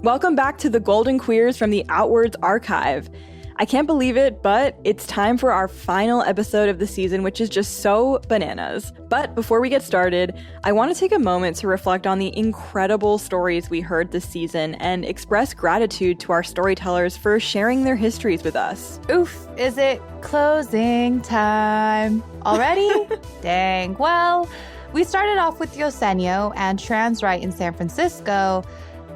Welcome back to the Golden Queers from the Outwords Archive. I can't believe it, but it's time for our final episode of the season, which is just so bananas. But before we get started, I want to take a moment to reflect on the incredible stories we heard this season and express gratitude to our storytellers for sharing their histories with us. Oof, is it closing time already? Dang. Well, we started off with Yosenyo and trans right in San Francisco,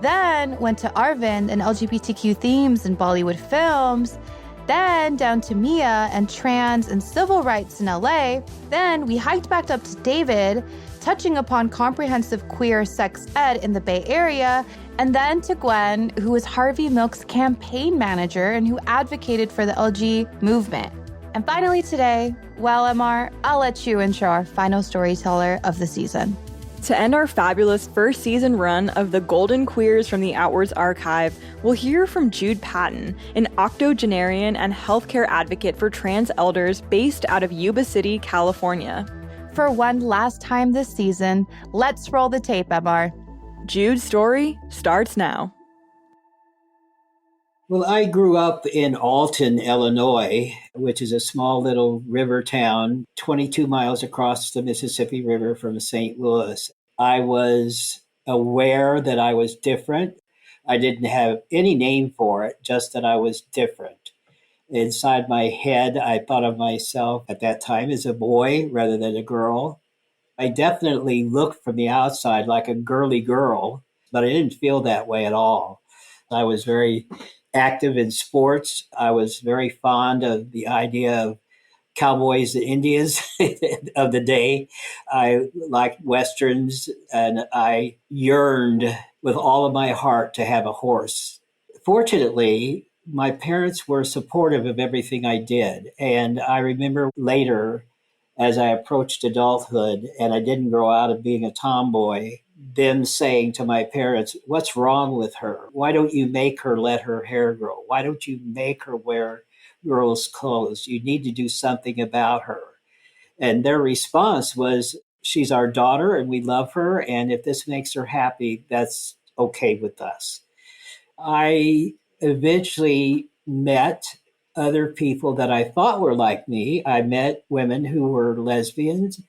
then went to Arvind and LGBTQ themes in Bollywood films, then down to Mia and trans and civil rights in LA. Then we hiked back up to David, touching upon comprehensive queer sex ed in the Bay Area, and then to Gwen, who was Harvey Milk's campaign manager and who advocated for the LG movement. And finally today, well, M.R, I'll let you intro our final storyteller of the season. To end our fabulous first season run of the Golden Queers from the Outwords Archive, we'll hear from Jude Patton, an octogenarian and healthcare advocate for trans elders based out of Yuba City, California. For one last time this season, let's roll the tape, M.R. Jude's story starts now. Well, I grew up in Alton, Illinois, which is a small little river town 22 miles across the Mississippi River from St. Louis. I was aware that I was different. I didn't have any name for it, just that I was different. Inside my head, I thought of myself at that time as a boy rather than a girl. I definitely looked from the outside like a girly girl, but I didn't feel that way at all. I was very active in sports. I was very fond of the idea of cowboys and Indians of the day. I liked Westerns, and I yearned with all of my heart to have a horse. Fortunately, my parents were supportive of everything I did. And I remember later, as I approached adulthood and I didn't grow out of being a tomboy, them saying to my parents, "What's wrong with her? Why don't you make her let her hair grow? Why don't you make her wear girls' clothes? You need to do something about her." And their response was, "She's our daughter and we love her. And if this makes her happy, that's okay with us." I eventually met other people that I thought were like me. I met women who were lesbians,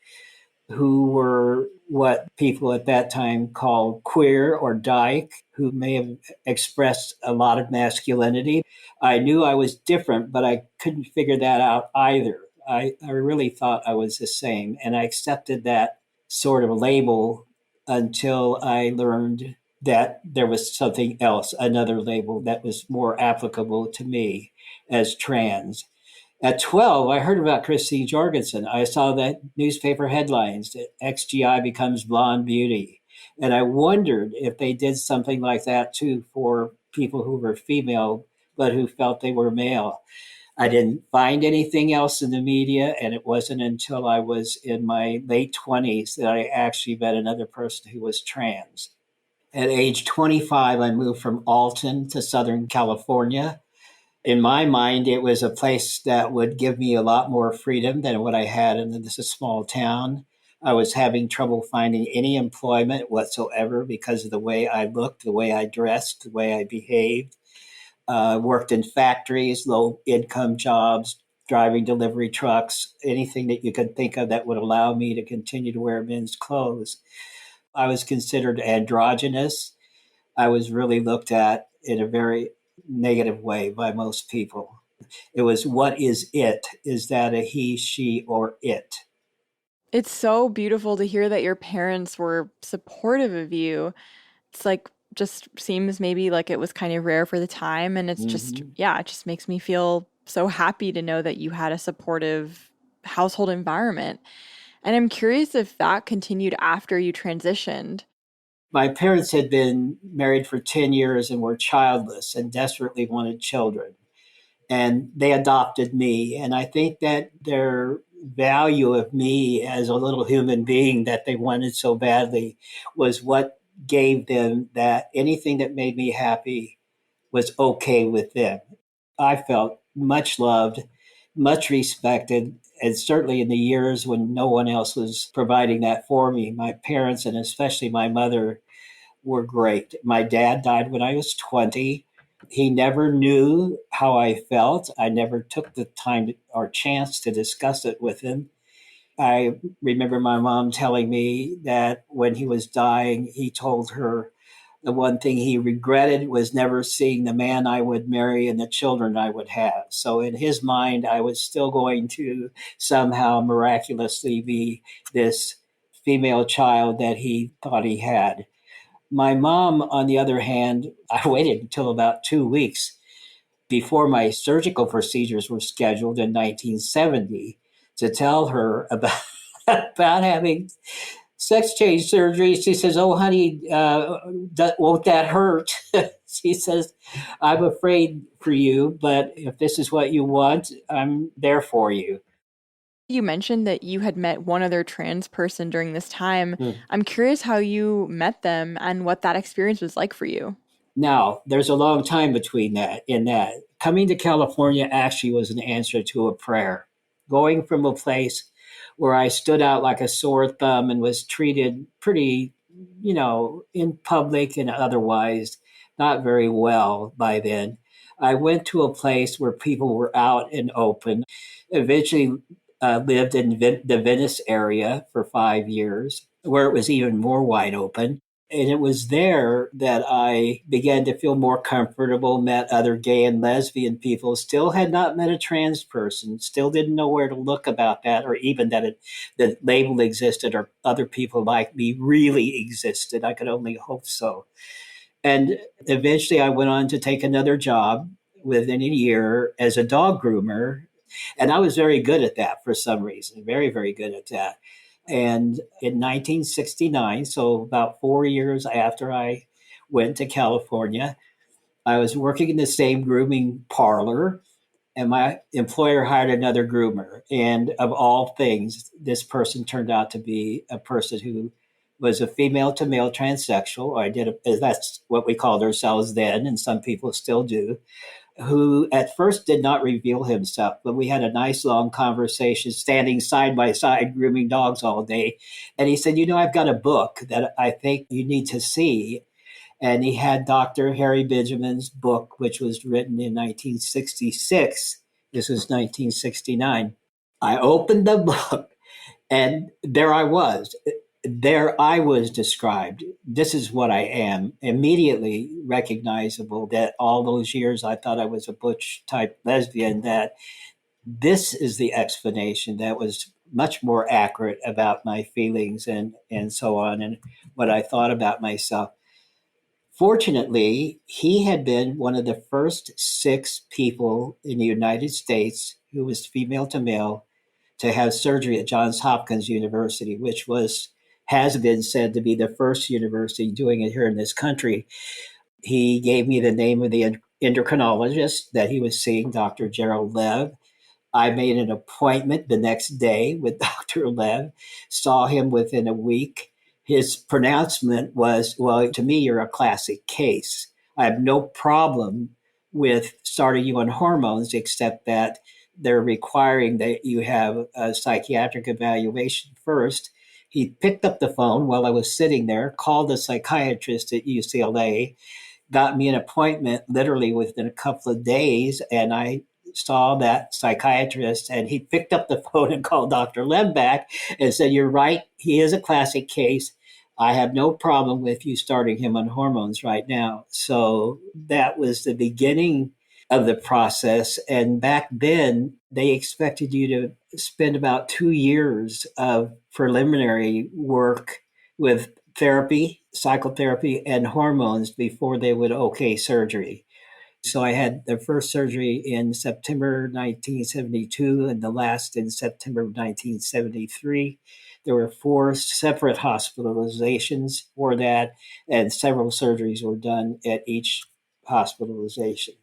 who were what people at that time called queer or dyke, who may have expressed a lot of masculinity. I knew I was different, but I couldn't figure that out either. I really thought I was the same, and I accepted that sort of label until I learned that there was something else, another label that was more applicable to me as trans. At 12, I heard about Christine Jorgensen. I saw that newspaper headlines that XGI becomes blonde beauty. And I wondered if they did something like that too for people who were female, but who felt they were male. I didn't find anything else in the media. And it wasn't until I was in my late 20s that I actually met another person who was trans. At age 25, I moved from Alton to Southern California. In my mind, it was a place that would give me a lot more freedom than what I had in this small town. I was having trouble finding any employment whatsoever because of the way I looked, the way I dressed, the way I behaved. Worked in factories, low-income jobs, driving delivery trucks, anything that you could think of that would allow me to continue to wear men's clothes. I was considered androgynous. I was really looked at in a very negative way by most people. It was, what is it? Is that a he, she, or it? It's so beautiful to hear that your parents were supportive of you. It's like, just seems maybe like it was kind of rare for the time. And it's just, yeah, it just makes me feel so happy to know that you had a supportive household environment. And I'm curious if that continued after you transitioned. My parents had been married for 10 years and were childless and desperately wanted children. And they adopted me. And I think that their value of me as a little human being that they wanted so badly was what gave them that anything that made me happy was okay with them. I felt much loved, much respected, and certainly in the years when no one else was providing that for me, my parents and especially my mother were great. My dad died when I was 20. He never knew how I felt. I never took the time or chance to discuss it with him. I remember my mom telling me that when he was dying, he told her the one thing he regretted was never seeing the man I would marry and the children I would have. So in his mind, I was still going to somehow miraculously be this female child that he thought he had. My mom, on the other hand, I waited until about 2 weeks before my surgical procedures were scheduled in 1970 to tell her about, about having sex change surgery. She says, "Oh, honey, won't that hurt?" She says, "I'm afraid for you, but if this is what you want, I'm there for you." You mentioned that you had met one other trans person during this time. Hmm. I'm curious how you met them and what that experience was like for you. Now, there's a long time between that. In that, coming to California actually was an answer to a prayer. Going from a place where I stood out like a sore thumb and was treated pretty, in public and otherwise not very well by then. I went to a place where people were out and open. Eventually, lived in the Venice area for 5 years, where it was even more wide open. And it was there that I began to feel more comfortable, met other gay and lesbian people, still had not met a trans person, still didn't know where to look about that, or even that the label existed or other people like me really existed. I could only hope so. And eventually I went on to take another job within a year as a dog groomer. And I was very good at that for some reason, very, very good at that. And in 1969, so about 4 years after I went to California, I was working in the same grooming parlor, and my employer hired another groomer. And of all things, this person turned out to be a person who was a female to male transsexual. That's what we called ourselves then, and some people still do, who at first did not reveal himself, but we had a nice long conversation standing side by side grooming dogs all day. And he said, I've got a book that I think you need to see. And he had Dr. Harry Benjamin's book, which was written in 1966. This was 1969. I opened the book, and there I was. There I was described. This is what I am. Immediately recognizable that all those years I thought I was a butch type lesbian, that this is the explanation that was much more accurate about my feelings and so on, and what I thought about myself. Fortunately, he had been one of the first 6 people in the United States who was female to male to have surgery at Johns Hopkins University, which has been said to be the first university doing it here in this country. He gave me the name of the endocrinologist that he was seeing, Dr. Gerald Lev. I made an appointment the next day with Dr. Lev, saw him within a week. His pronouncement was, "Well, to me, you're a classic case. I have no problem with starting you on hormones, except that they're requiring that you have a psychiatric evaluation first." He picked up the phone while I was sitting there, called a psychiatrist at UCLA, got me an appointment literally within a couple of days, and I saw that psychiatrist, and he picked up the phone and called Dr. Lem back and said, "You're right, he is a classic case. I have no problem with you starting him on hormones right now." So that was the beginning of the process. And back then, they expected you to spend about 2 years of preliminary work with therapy, psychotherapy, and hormones before they would okay surgery. So I had the first surgery in September 1972 and the last in September of 1973. There were 4 separate hospitalizations for that, and several surgeries were done at each hospitalization.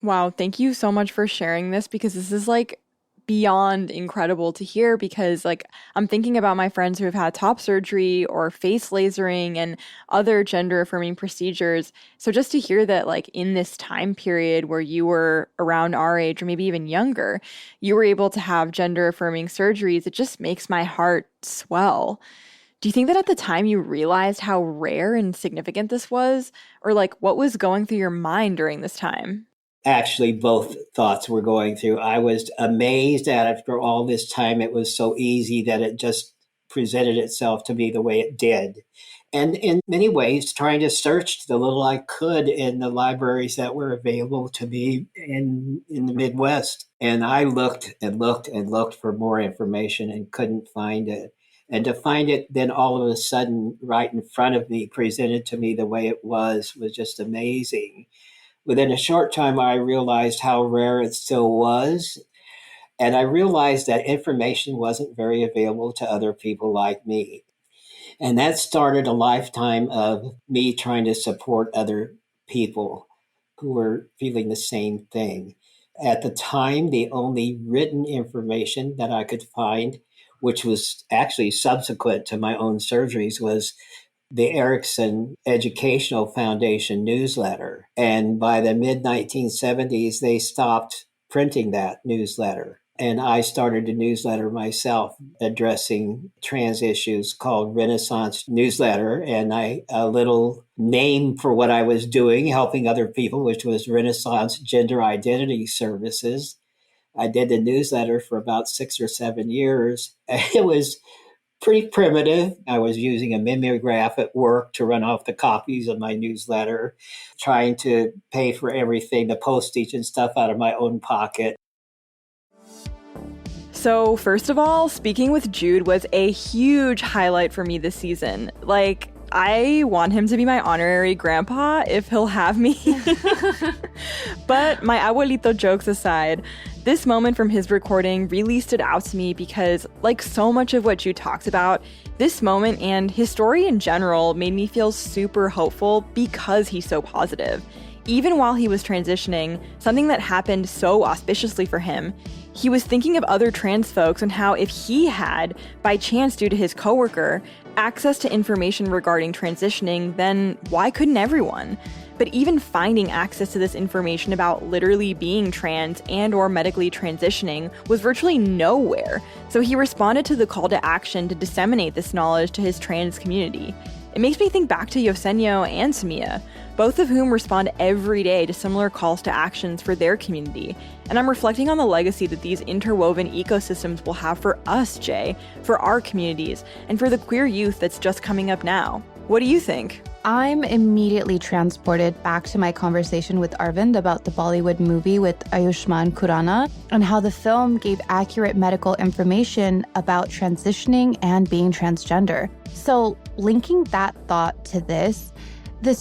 Wow, thank you so much for sharing this because this is like beyond incredible to hear because like I'm thinking about my friends who have had top surgery or face lasering and other gender affirming procedures. So just to hear that like in this time period where you were around our age or maybe even younger, you were able to have gender affirming surgeries, it just makes my heart swell. Do you think that at the time you realized how rare and significant this was? Or like what was going through your mind during this time? Actually, both thoughts were going through. I was amazed that after all this time, it was so easy that it just presented itself to me the way it did. And in many ways, trying to search the little I could in the libraries that were available to me in the Midwest. And I looked and looked and looked for more information and couldn't find it. And to find it then all of a sudden right in front of me, presented to me the way it was just amazing. Within a short time, I realized how rare it still was. And I realized that information wasn't very available to other people like me. And that started a lifetime of me trying to support other people who were feeling the same thing. At the time, the only written information that I could find, which was actually subsequent to my own surgeries, was the Erickson Educational Foundation newsletter. And by the mid 1970s, they stopped printing that newsletter. And I started a newsletter myself addressing trans issues called Renaissance Newsletter. And a little name for what I was doing, helping other people, which was Renaissance Gender Identity Services. I did the newsletter for about 6 or 7 years. It was pretty primitive. I was using a mimeograph at work to run off the copies of my newsletter, trying to pay for everything, the postage and stuff out of my own pocket. So, first of all, speaking with Jude was a huge highlight for me this season. Like, I want him to be my honorary grandpa if he'll have me. But my abuelito jokes aside, this moment from his recording really stood out to me because, like so much of what Jude talks about, this moment and his story in general made me feel super hopeful because he's so positive. Even while he was transitioning, something that happened so auspiciously for him, he was thinking of other trans folks and how if he had, by chance due to his coworker, access to information regarding transitioning, then why couldn't everyone? But even finding access to this information about literally being trans and or medically transitioning was virtually nowhere. So he responded to the call to action to disseminate this knowledge to his trans community. It makes me think back to Yosenio and Samia, both of whom respond every day to similar calls to actions for their community. And I'm reflecting on the legacy that these interwoven ecosystems will have for us, Jae, for our communities, and for the queer youth that's just coming up now. What do you think? I'm immediately transported back to my conversation with Arvind about the Bollywood movie with Ayushmann Khurrana and how the film gave accurate medical information about transitioning and being transgender. So linking that thought to this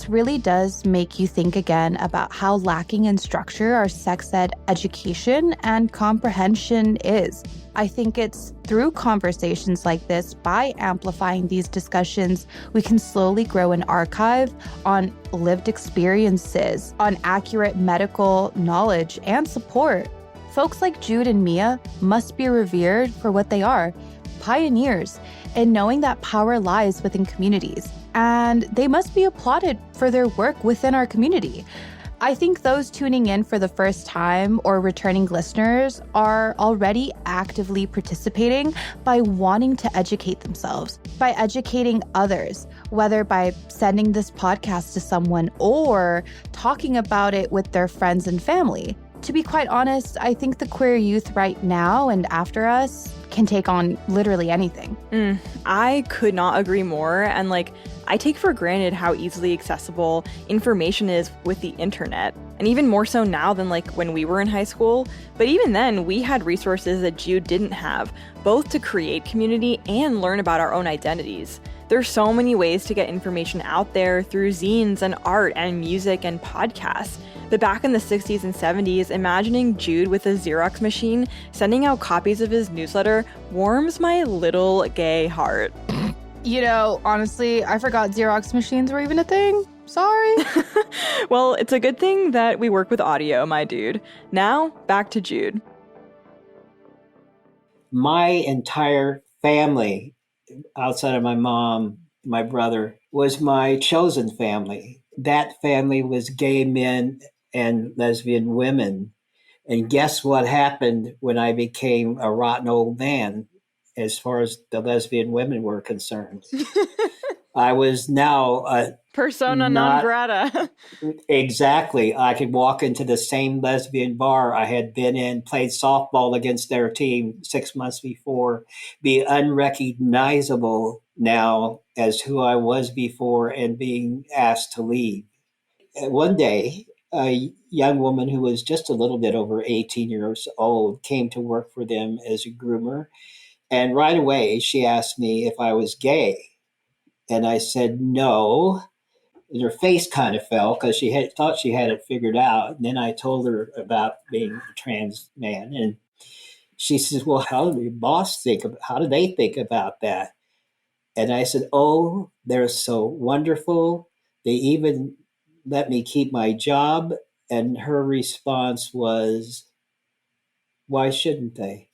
really does make you think again about how lacking in structure our sex ed education and comprehension is. I think it's through conversations like this, by amplifying these discussions, we can slowly grow an archive on lived experiences, on accurate medical knowledge and support. Folks like Jude and Mia must be revered for what they are, pioneers, in knowing that power lies within communities. And they must be applauded for their work within our community. I think those tuning in for the first time or returning listeners are already actively participating by wanting to educate themselves, by educating others, whether by sending this podcast to someone or talking about it with their friends and family. To be quite honest, I think the queer youth right now and after us can take on literally anything. I could not agree more. And I take for granted how easily accessible information is with the internet. And even more so now than when we were in high school. But even then, we had resources that Jude didn't have, both to create community and learn about our own identities. There's so many ways to get information out there through zines and art and music and podcasts. But back in the 60s and 70s, imagining Jude with a Xerox machine sending out copies of his newsletter warms my little gay heart. You know, honestly, I forgot Xerox machines were even a thing. Sorry. Well, it's a good thing that we work with audio, my dude. Now, back to Jude. My entire family, outside of my mom, my brother, was my chosen family. That family was gay men and lesbian women. And guess what happened when I became a rotten old man? as far as the lesbian women were concerned. I was now Persona non not grata. exactly. I could walk into the same lesbian bar I had been in, played softball against their team 6 months before, be unrecognizable now as who I was before and being asked to leave. One day, a young woman who was just a little bit over 18 years old came to work for them as a groomer. And right away, she asked me if I was gay. And I said no. And her face kind of fell because she had thought she had it figured out. And then I told her about being a trans man. And she says, well, how do your boss think? How do they think about that? And I said, oh, they're so wonderful. They even let me keep my job. And her response was, why shouldn't they?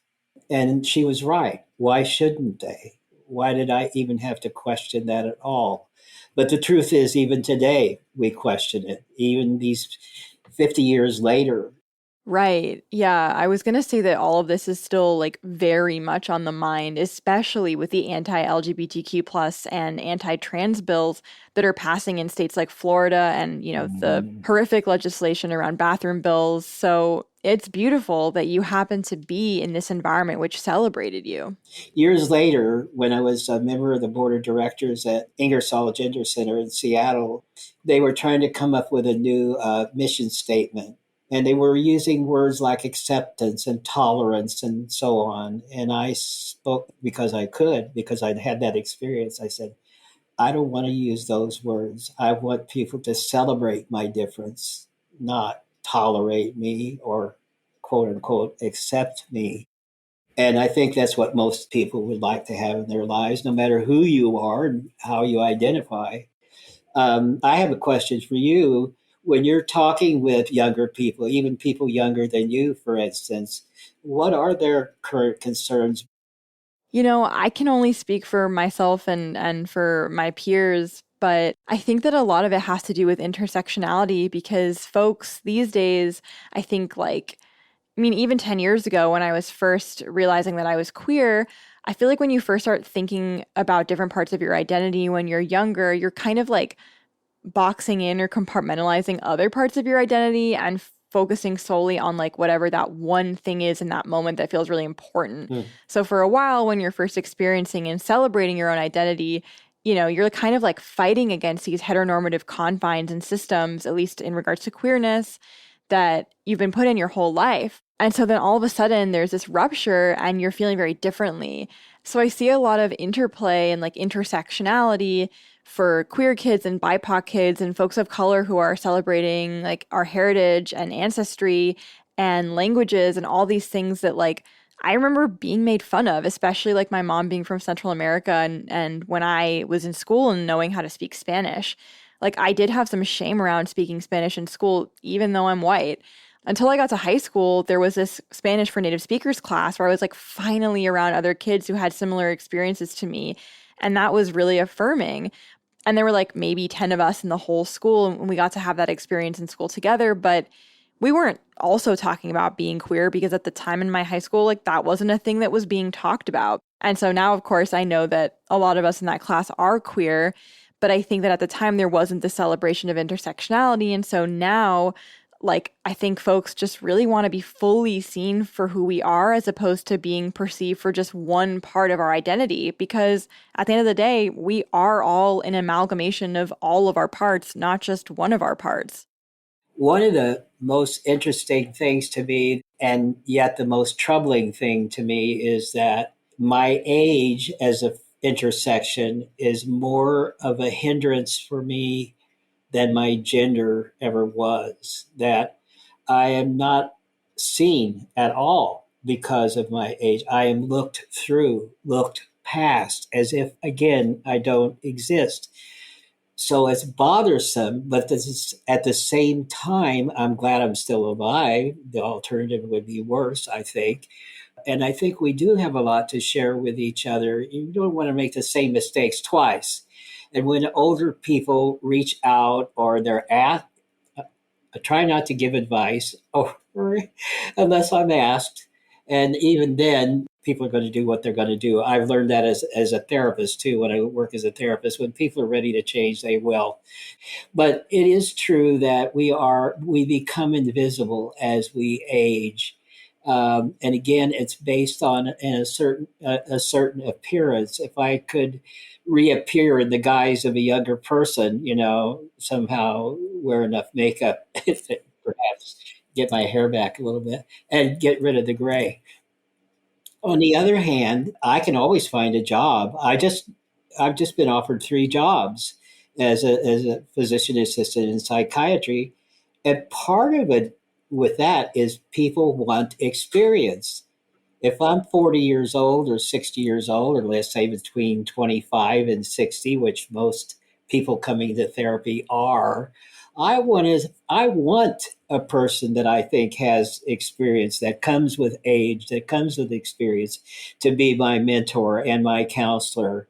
And she was right. Why shouldn't they? Why did I even have to question that at all? But the truth is, even today, we question it, even these 50 years later. Right. Yeah. I was going to say that all of this is still like very much on the mind, especially with the anti-LGBTQ plus and anti-trans bills that are passing in states like Florida and, the horrific legislation around bathroom bills. So it's beautiful that you happen to be in this environment which celebrated you. Years later, when I was a member of the board of directors at Ingersoll Gender Center in Seattle, they were trying to come up with a new mission statement. And they were using words like acceptance and tolerance and so on. And I spoke because I could, because I'd had that experience. I said, I don't want to use those words. I want people to celebrate my difference, not tolerate me or quote unquote accept me. And I think that's what most people would like to have in their lives, no matter who you are and how you identify. I have a question for you. When you're talking with younger people, even people younger than you, for instance, what are their current concerns? I can only speak for myself and for my peers, but I think that a lot of it has to do with intersectionality because folks these days, I think even 10 years ago when I was first realizing that I was queer, I feel like when you first start thinking about different parts of your identity when you're younger, you're kind of like boxing in or compartmentalizing other parts of your identity and focusing solely on like whatever that one thing is in that moment that feels really important. So for a while, when you're first experiencing and celebrating your own identity, you're kind of like fighting against these heteronormative confines and systems, at least in regards to queerness, that you've been put in your whole life. And so then all of a sudden there's this rupture and you're feeling very differently. So I see a lot of interplay and like intersectionality for queer kids and BIPOC kids and folks of color who are celebrating like our heritage and ancestry and languages and all these things that like I remember being made fun of, especially like my mom being from Central America and when I was in school and knowing how to speak Spanish. Like I did have some shame around speaking Spanish in school, even though I'm white. Until I got to high school, there was this Spanish for native speakers class where I was like finally around other kids who had similar experiences to me. And that was really affirming. And there were like maybe 10 of us in the whole school, and we got to have that experience in school together. But we weren't also talking about being queer because at the time in my high school, like that wasn't a thing that was being talked about. And so now, of course, I know that a lot of us in that class are queer, but I think that at the time there wasn't the celebration of intersectionality. And so now, like, I think folks just really want to be fully seen for who we are as opposed to being perceived for just one part of our identity. Because at the end of the day, we are all an amalgamation of all of our parts, not just one of our parts. One of the most interesting things to me, and yet the most troubling thing to me, is that my age as an intersection is more of a hindrance for me than my gender ever was. That I am not seen at all because of my age. I am looked through, looked past, as if, again, I don't exist. So it's bothersome, but this is, at the same time, I'm glad I'm still alive. The alternative would be worse, I think. And I think we do have a lot to share with each other. You don't want to make the same mistakes twice. And when older people reach out or they're asked, I try not to give advice or unless I'm asked. And even then, people are going to do what they're going to do. I've learned that as a therapist too. When I work as a therapist, when people are ready to change, they will. But it is true that we become invisible as we age. And again, it's based on a certain appearance. If I could reappear in the guise of a younger person, somehow wear enough makeup, perhaps get my hair back a little bit and get rid of the gray. On the other hand, I can always find a job. I've just been offered 3 jobs as a physician assistant in psychiatry, and part of it with that is people want experience. If I'm 40 years old or 60 years old, or let's say between 25 and 60, which most people coming to therapy are, I want a person that I think has experience, that comes with age, that comes with experience, to be my mentor and my counselor.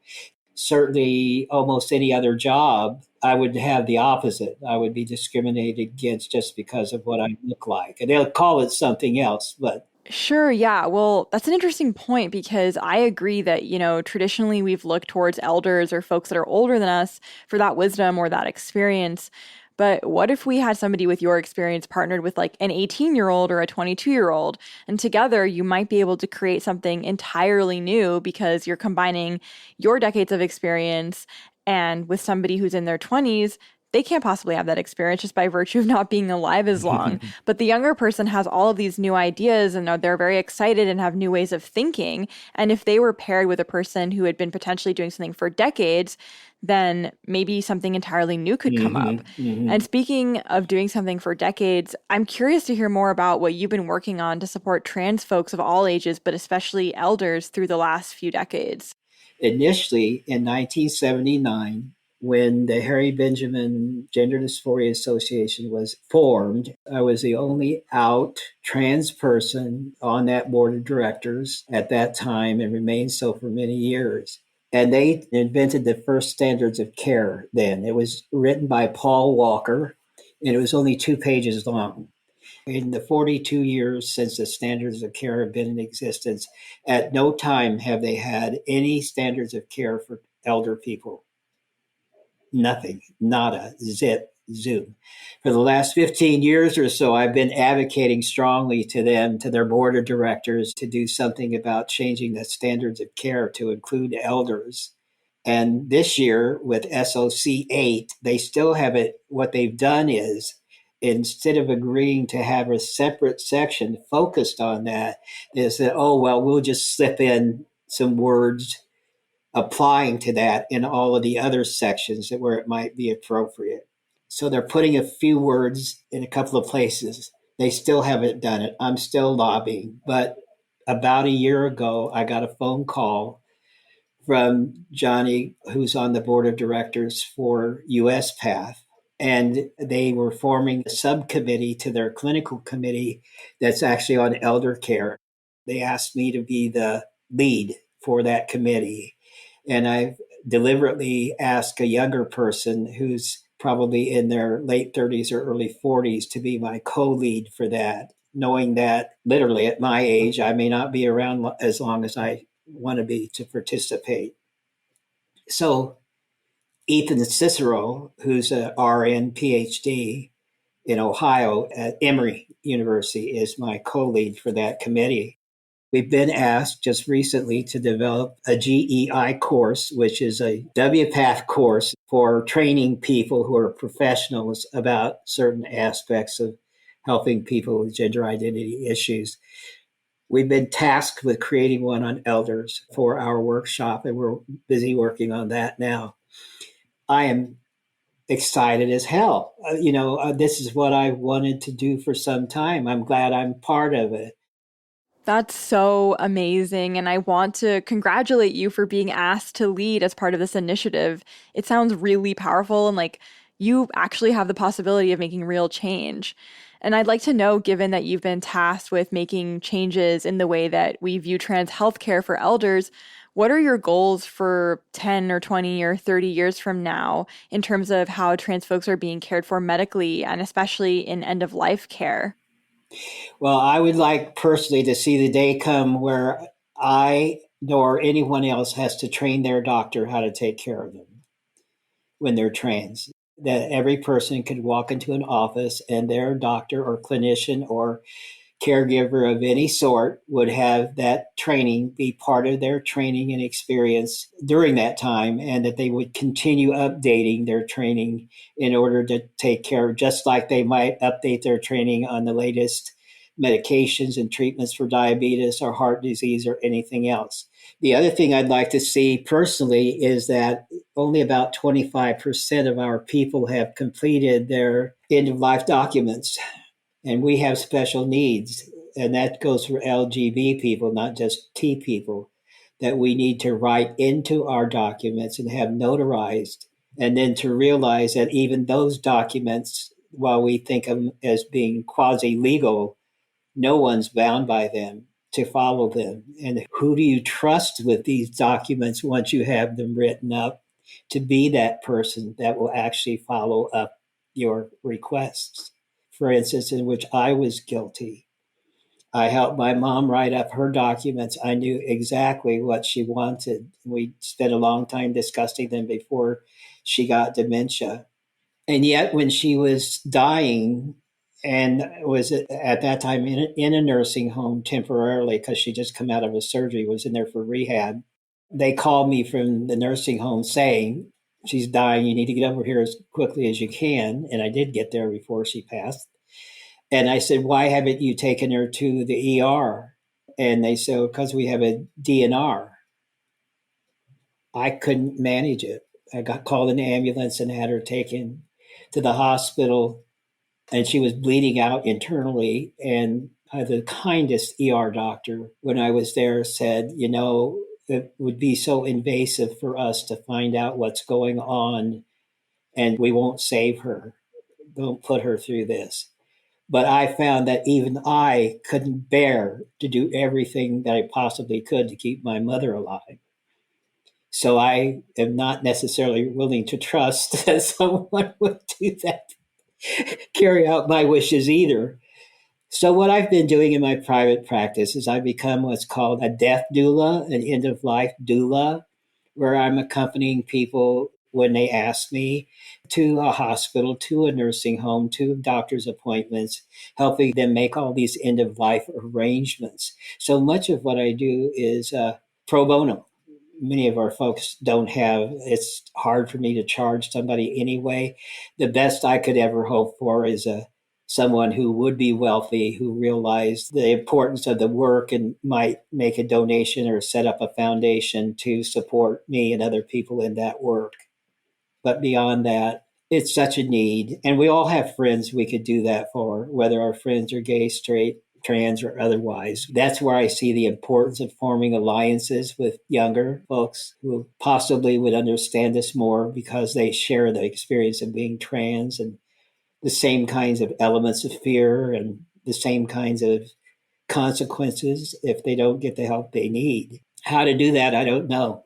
Certainly, almost any other job, I would have the opposite. I would be discriminated against just because of what I look like. And they'll call it something else, but Sure, yeah. Well, that's an interesting point because I agree that, traditionally we've looked towards elders or folks that are older than us for that wisdom or that experience. But what if we had somebody with your experience partnered with like an 18-year-old or a 22-year-old, and together you might be able to create something entirely new because you're combining your decades of experience and with somebody who's in their 20s. They can't possibly have that experience just by virtue of not being alive as long. But the younger person has all of these new ideas and they're very excited and have new ways of thinking. And if they were paired with a person who had been potentially doing something for decades, then maybe something entirely new could come up. And speaking of doing something for decades, I'm curious to hear more about what you've been working on to support trans folks of all ages, but especially elders through the last few decades. Initially, in 1979, when the Harry Benjamin Gender Dysphoria Association was formed, I was the only out trans person on that board of directors at that time and remained so for many years. And they invented the first standards of care then. It was written by Paul Walker, and it was only 2 pages long. In the 42 years since the standards of care have been in existence, at no time have they had any standards of care for elder people. Nothing, nada, zip, zoom. For the last 15 years or so, I've been advocating strongly to them, to their board of directors, to do something about changing the standards of care to include elders. And this year with SOC 8, they still have it. What they've done is, instead of agreeing to have a separate section focused on that, is that, oh, well, we'll just slip in some words applying to that in all of the other sections where it might be appropriate. So they're putting a few words in a couple of places. They still haven't done it. I'm still lobbying. But about a year ago, I got a phone call from Johnny, who's on the board of directors for US Path. And they were forming a subcommittee to their clinical committee that's actually on elder care. They asked me to be the lead for that committee. And I've deliberately asked a younger person who's probably in their late 30s or early 40s to be my co-lead for that, knowing that literally at my age, I may not be around as long as I want to be to participate. So Ethan Cicero, who's an RN PhD in Ohio at Emory University, is my co-lead for that committee. We've been asked just recently to develop a GEI course, which is a WPATH course for training people who are professionals about certain aspects of helping people with gender identity issues. We've been tasked with creating one on elders for our workshop, and we're busy working on that now. I am excited as hell. This is what I wanted to do for some time. I'm glad I'm part of it. That's so amazing. And I want to congratulate you for being asked to lead as part of this initiative. It sounds really powerful and like you actually have the possibility of making real change. And I'd like to know, given that you've been tasked with making changes in the way that we view trans healthcare for elders, what are your goals for 10 or 20 or 30 years from now in terms of how trans folks are being cared for medically and especially in end-of-life care? Well, I would like personally to see the day come where I nor anyone else has to train their doctor how to take care of them when they're trans. That every person could walk into an office and their doctor or clinician or caregiver of any sort would have that training be part of their training and experience during that time, and that they would continue updating their training in order to take care of, just like they might update their training on the latest medications and treatments for diabetes or heart disease or anything else. The other thing I'd like to see personally is that only about 25% of our people have completed their end of life documents. And we have special needs, and that goes for LGBT people, not just T people, that we need to write into our documents and have notarized. And then to realize that even those documents, while we think of them as being quasi legal, no one's bound by them to follow them. And who do you trust with these documents once you have them written up to be that person that will actually follow up your requests? For instance, in which I was guilty. I helped my mom write up her documents. I knew exactly what she wanted. We spent a long time discussing them before she got dementia. And yet, when she was dying and was at that time in a nursing home temporarily because she just come out of a surgery, was in there for rehab, they called me from the nursing home saying, she's dying. You need to get over here as quickly as you can. And I did get there before she passed. And I said, why haven't you taken her to the ER? And they said, because we have a DNR. I couldn't manage it. I got called an ambulance and had her taken to the hospital. And she was bleeding out internally. And the kindest ER doctor, when I was there, said, it would be so invasive for us to find out what's going on, and we won't save her. Don't put her through this. But I found that even I couldn't bear to do everything that I possibly could to keep my mother alive. So I am not necessarily willing to trust that someone would do that, carry out my wishes either. So what I've been doing in my private practice is I've become what's called a death doula, an end of life doula, where I'm accompanying people when they ask me to a hospital, to a nursing home, to doctor's appointments, helping them make all these end of life arrangements. So much of what I do is pro bono. Many of our folks don't have, it's hard for me to charge somebody anyway. The best I could ever hope for is someone who would be wealthy, who realized the importance of the work and might make a donation or set up a foundation to support me and other people in that work. But beyond that, it's such a need. And we all have friends we could do that for, whether our friends are gay, straight, trans, or otherwise. That's where I see the importance of forming alliances with younger folks who possibly would understand us more because they share the experience of being trans and the same kinds of elements of fear and the same kinds of consequences if they don't get the help they need. How to do that, I don't know.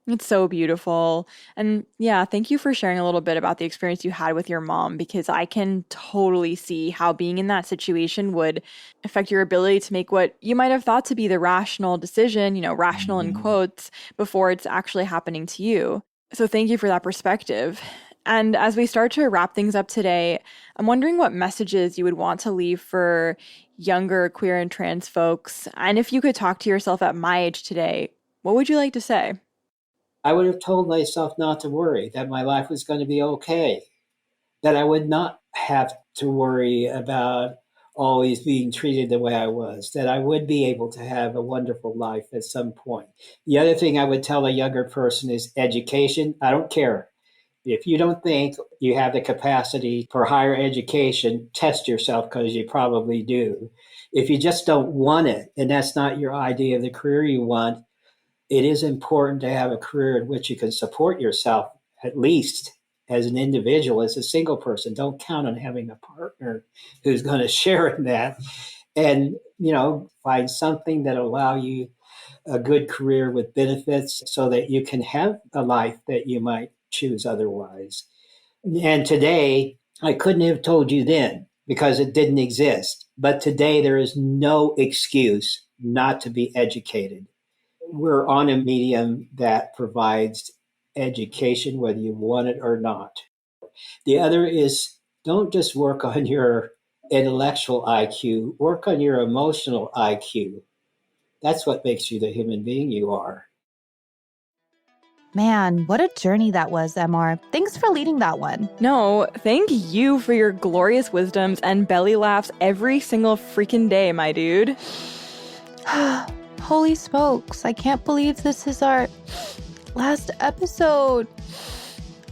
It's so beautiful. And yeah, thank you for sharing a little bit about the experience you had with your mom, because I can totally see how being in that situation would affect your ability to make what you might have thought to be the rational decision, rational in quotes, before it's actually happening to you. So thank you for that perspective. And as we start to wrap things up today, I'm wondering what messages you would want to leave for younger queer and trans folks. And if you could talk to yourself at my age today, what would you like to say? I would have told myself not to worry, that my life was going to be okay, that I would not have to worry about always being treated the way I was, that I would be able to have a wonderful life at some point. The other thing I would tell a younger person is education. I don't care. If you don't think you have the capacity for higher education, test yourself, because you probably do. If you just don't want it, and that's not your idea of the career you want, it is important to have a career in which you can support yourself, at least as an individual, as a single person. Don't count on having a partner who's going to share in that. And, find something that allow you a good career with benefits so that you can have a life that you might choose otherwise. And today, I couldn't have told you then because it didn't exist. But today, there is no excuse not to be educated. We're on a medium that provides education, whether you want it or not. The other is don't just work on your intellectual IQ, work on your emotional IQ. That's what makes you the human being you are. Man, what a journey that was, MR. Thanks for leading that one. No, thank you for your glorious wisdoms and belly laughs every single freaking day, my dude. Holy smokes, I can't believe this is our last episode.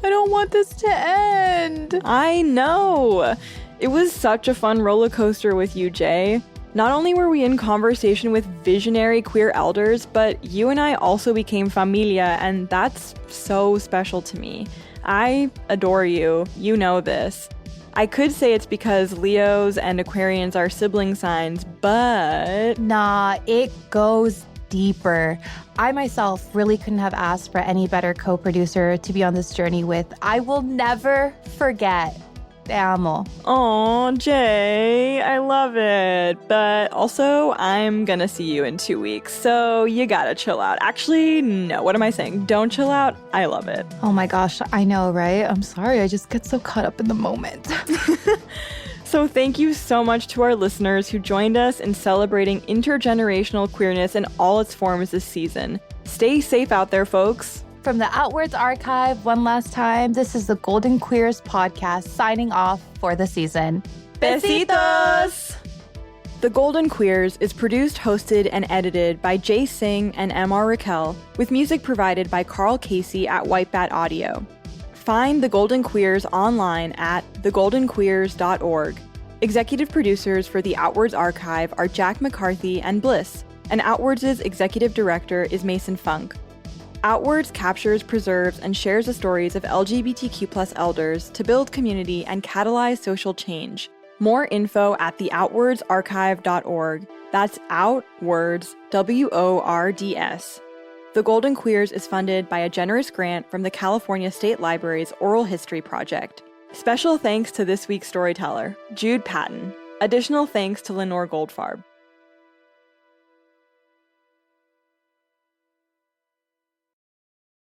I don't want this to end. I know. It was such a fun roller coaster with you, Jae. Not only were we in conversation with visionary queer elders, but you and I also became familia, and that's so special to me. I adore you. You know this. I could say it's because Leos and Aquarians are sibling signs, but... Nah, it goes deeper. I myself really couldn't have asked for any better co-producer to be on this journey with. I will never forget. Te amo. Aw, Jae, I love it. But also, I'm gonna see you in 2 weeks, so you gotta chill out. Actually, no, what am I saying? Don't chill out. I love it. Oh my gosh, I know, right? I'm sorry, I just get so caught up in the moment. So thank you so much to our listeners who joined us in celebrating intergenerational queerness in all its forms this season. Stay safe out there, folks. From the Outwords Archive, one last time, this is the Golden Queers podcast signing off for the season. Besitos! The Golden Queers is produced, hosted, and edited by Jae Singh and M.R. Raquel, with music provided by Karl Casey at White Bat Audio. Find The Golden Queers online at thegoldenqueers.org. Executive producers for the Outwords Archive are Jack MacCarthy and Bliss, and Outwords' executive director is Mason Funk. Outwords captures, preserves, and shares the stories of LGBTQ+ elders to build community and catalyze social change. More info at theoutwordsarchive.org. That's Outwords, WORDS. The Golden Queers is funded by a generous grant from the California State Library's Oral History Project. Special thanks to this week's storyteller, Jude Patton. Additional thanks to Lenore Goldfarb.